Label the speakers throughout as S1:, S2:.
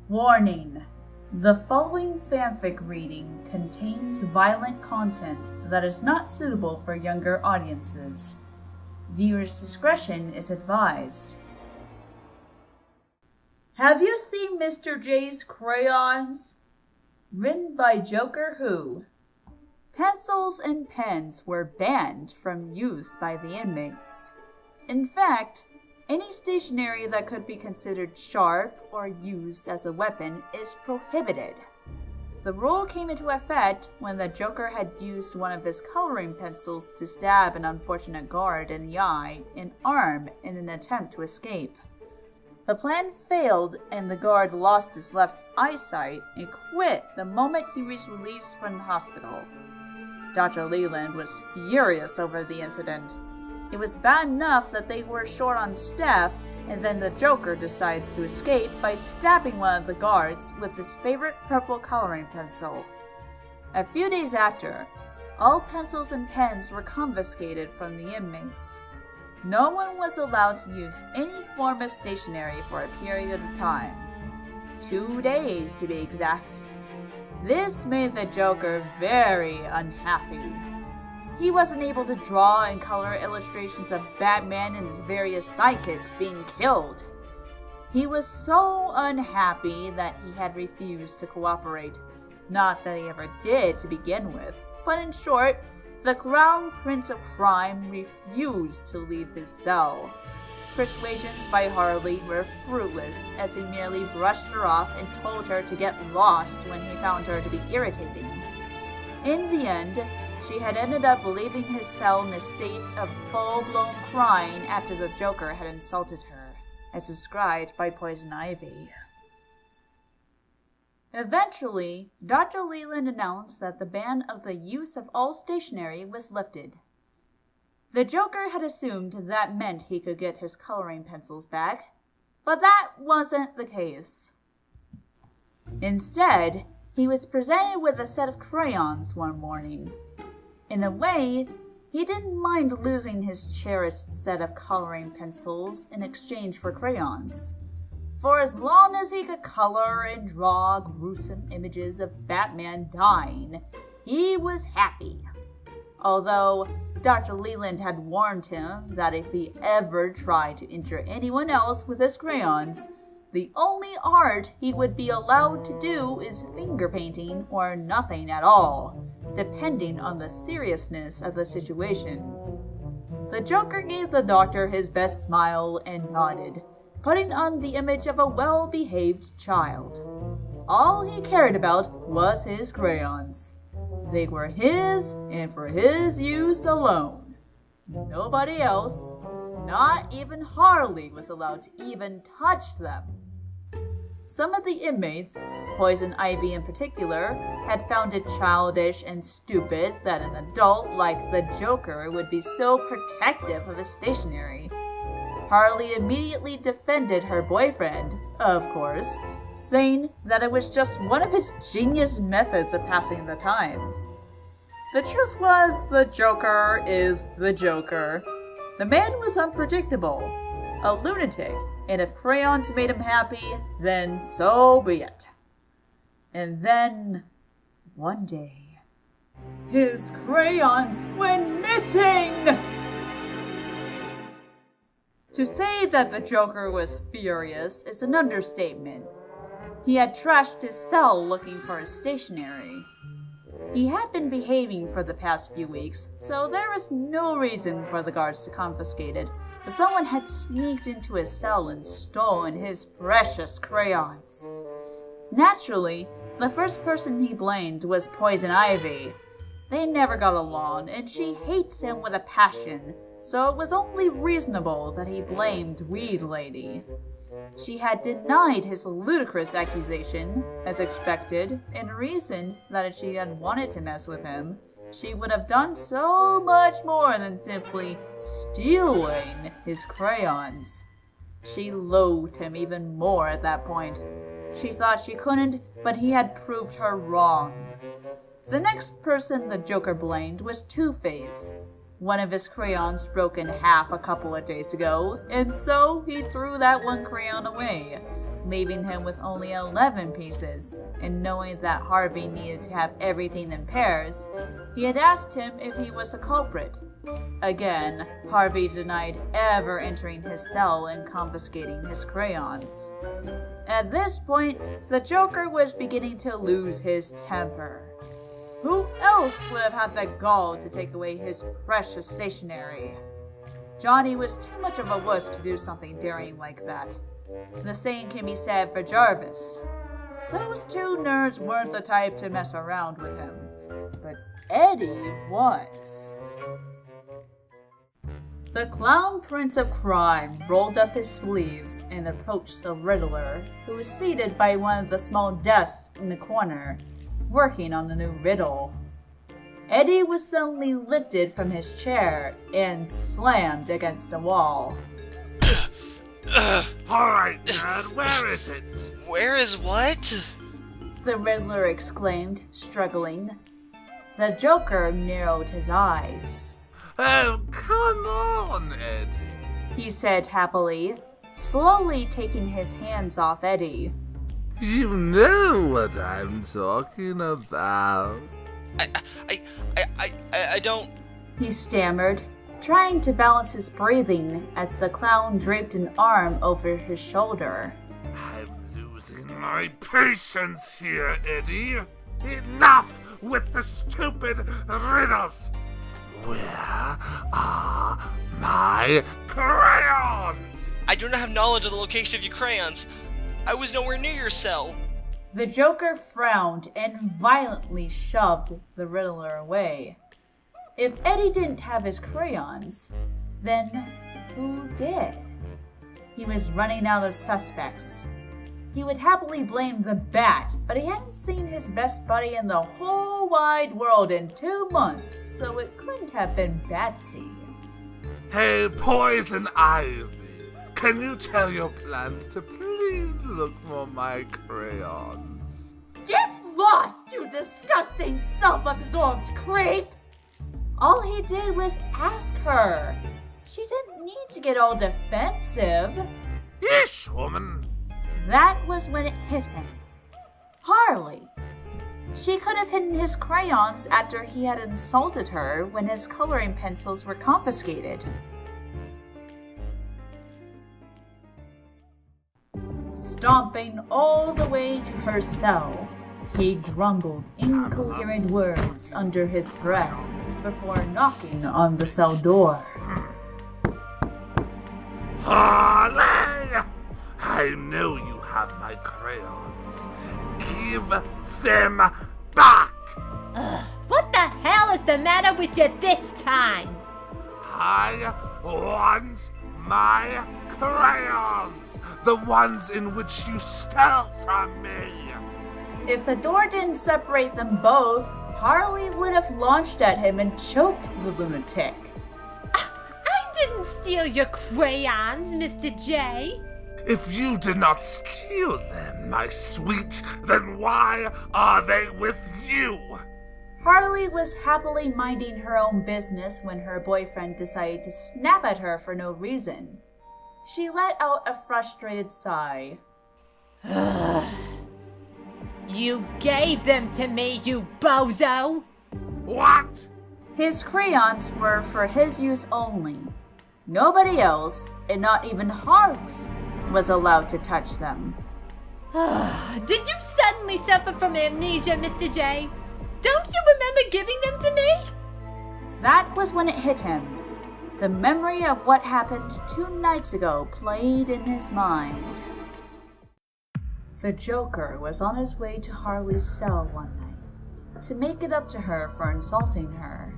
S1: Warning! The following fanfic reading contains violent content that is not suitable for younger audiences. Viewers' discretion is advised. Have you seen Mr. J's Crayons? Written by jokerwho. Pencils and pens were banned from use by the inmates. In fact, any stationery that could be considered sharp or used as a weapon is prohibited. The rule came into effect when the Joker had used one of his coloring pencils to stab an unfortunate guard in the eye and arm in an attempt to escape. The plan failed and the guard lost his left eyesight and quit the moment he was released from the hospital. Dr. Leeland was furious over the incident. It was bad enough that they were short on staff, and then the Joker decides to escape by stabbing one of the guards with his favorite purple coloring pencil. A few days after, all pencils and pens were confiscated from the inmates. No one was allowed to use any form of stationery for a period of time. 2 days, to be exact. This made the Joker very unhappy. He wasn't able to draw and color illustrations of Batman and his various sidekicks being killed. He was so unhappy that he had refused to cooperate. Not that he ever did to begin with, but in short, the Crown Prince of Crime refused to leave his cell. Persuasions by Harley were fruitless, as he merely brushed her off and told her to get lost when he found her to be irritating. In the end, she had ended up leaving his cell in a state of full-blown crying after the Joker had insulted her, as described by Poison Ivy. Eventually, Dr. Leeland announced that the ban of the use of all stationery was lifted. The Joker had assumed that meant he could get his coloring pencils back, but that wasn't the case. Instead, he was presented with a set of crayons one morning. In a way, he didn't mind losing his cherished set of coloring pencils in exchange for crayons. For as long as he could color and draw gruesome images of Batman dying, he was happy. Although Dr. Leeland had warned him that if he ever tried to injure anyone else with his crayons, the only art he would be allowed to do is finger painting or nothing at all, depending on the seriousness of the situation. The Joker gave the doctor his best smile and nodded, putting on the image of a well-behaved child. All he cared about was his crayons. They were his and for his use alone. Nobody else, not even Harley, was allowed to even touch them. Some of the inmates, Poison Ivy in particular, had found it childish and stupid that an adult like the Joker would be so protective of his stationery. Harley immediately defended her boyfriend, of course, saying that it was just one of his genius methods of passing the time. The truth was, the Joker is the Joker. The man was unpredictable, a lunatic, and if crayons made him happy, then so be it. And then, one day, his crayons went missing! To say that the Joker was furious is an understatement. He had trashed his cell looking for his stationery. He had been behaving for the past few weeks, so there was no reason for the guards to confiscate it, but someone had sneaked into his cell and stolen his precious crayons. Naturally, the first person he blamed was Poison Ivy. They never got along, and she hates him with a passion, so it was only reasonable that he blamed Weed Lady. She had denied his ludicrous accusation, as expected, and reasoned that if she had wanted to mess with him, she would have done so much more than simply stealing his crayons. She loathed him even more at that point. She thought she couldn't, but he had proved her wrong. The next person the Joker blamed was Two-Face. One of his crayons broke in half a couple of days ago, and so he threw that one crayon away, leaving him with only 11 pieces, and knowing that Harvey needed to have everything in pairs, he had asked him if he was a culprit. Again, Harvey denied ever entering his cell and confiscating his crayons. At this point, the Joker was beginning to lose his temper. Who else would have had the gall to take away his precious stationery? Johnny was too much of a wuss to do something daring like that. The same can be said for Jarvis. Those two nerds weren't the type to mess around with him, but Eddie was. The Clown Prince of Crime rolled up his sleeves and approached the Riddler, who was seated by one of the small desks in the corner, working on the new riddle. Eddie was suddenly lifted from his chair and slammed against a wall.
S2: Alright, Dad, where is it?
S3: Where is what?
S1: The Riddler exclaimed, struggling. The Joker narrowed his eyes.
S2: Oh, come on, Eddie,
S1: he said happily, slowly taking his hands off Eddie.
S2: You know what I'm talking about.
S3: I don't...
S1: He stammered, trying to balance his breathing as the clown draped an arm over his shoulder.
S2: I'm losing my patience here, Eddie. Enough with the stupid riddles. Where are my crayons?
S3: I do not have knowledge of the location of your crayons. I was nowhere near your cell.
S1: The Joker frowned and violently shoved the Riddler away. If Eddie didn't have his crayons, then who did? He was running out of suspects. He would happily blame the Bat, but he hadn't seen his best buddy in the whole wide world in 2 months, so it couldn't have been Batsy.
S2: Hey, Poison Ivy, can you tell your plans to please look for my crayons?
S1: Get lost, you disgusting, self-absorbed creep! All he did was ask her. She didn't need to get all defensive.
S2: Yeesh, woman.
S1: That was when it hit him. Harley. She could have hidden his crayons after he had insulted her when his coloring pencils were confiscated. Stomping all the way to her cell, he grumbled incoherent words under his breath before knocking on the cell door.
S2: Harley! I know you have my crayons. Give them back!
S4: What the hell is the matter with you this time?
S2: I want my crayons! The ones in which you stole from me!
S1: If the door didn't separate them both, Harley would have launched at him and choked the lunatic.
S4: I didn't steal your crayons, Mr. J.
S2: If you did not steal them, my sweet, then why are they with you?
S1: Harley was happily minding her own business when her boyfriend decided to snap at her for no reason. She let out a frustrated sigh.
S4: You gave them to me, you bozo!
S2: What?
S1: His crayons were for his use only. Nobody else, and not even Harley, was allowed to touch them.
S4: Did you suddenly suffer from amnesia, Mr. J? Don't you remember giving them to me?
S1: That was when it hit him. The memory of what happened 2 nights ago played in his mind. The Joker was on his way to Harley's cell one night to make it up to her for insulting her.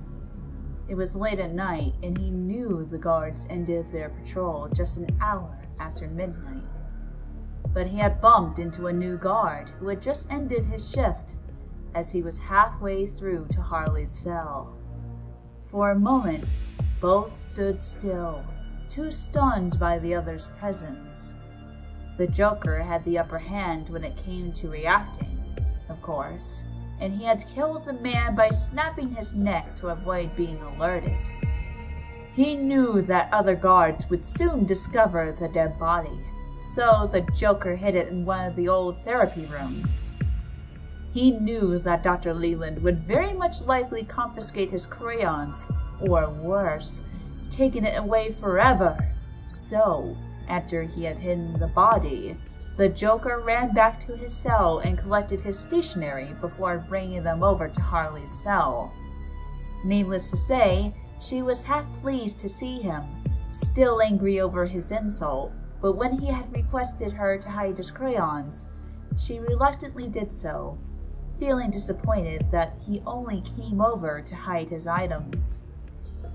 S1: It was late at night, and he knew the guards ended their patrol just an hour after midnight. But he had bumped into a new guard who had just ended his shift as he was halfway through to Harley's cell. For a moment, both stood still, too stunned by the other's presence. The Joker had the upper hand when it came to reacting, of course, and he had killed the man by snapping his neck to avoid being alerted. He knew that other guards would soon discover the dead body, so the Joker hid it in one of the old therapy rooms. He knew that Dr. Leeland would very much likely confiscate his crayons, or worse, taking it away forever. So, after he had hidden the body, the Joker ran back to his cell and collected his stationery before bringing them over to Harley's cell. Needless to say, she was half pleased to see him, still angry over his insult, but when he had requested her to hide his crayons, she reluctantly did so, feeling disappointed that he only came over to hide his items.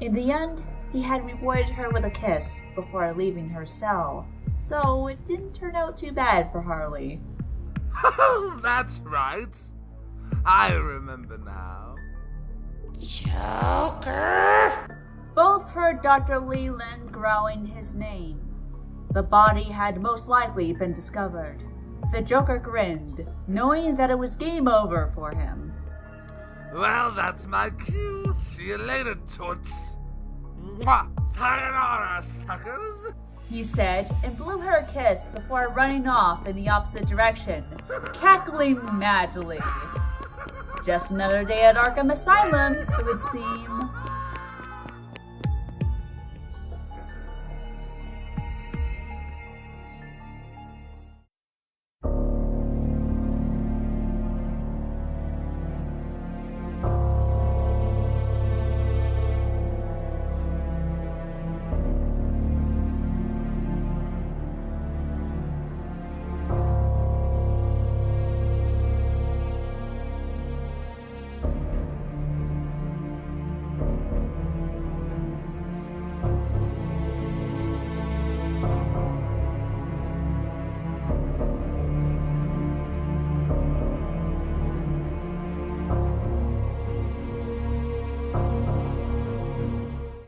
S1: In the end, he had rewarded her with a kiss before leaving her cell, so it didn't turn out too bad for Harley.
S2: Oh, that's right. I remember now.
S5: Joker!
S1: Both heard Dr. Leeland growling his name. The body had most likely been discovered. The Joker grinned, knowing that it was game over for him.
S2: Well, that's my cue. See you later, toots. Mwah! Sayonara, suckers!
S1: He said, and blew her a kiss before running off in the opposite direction, cackling madly. Just another day at Arkham Asylum, it would seem.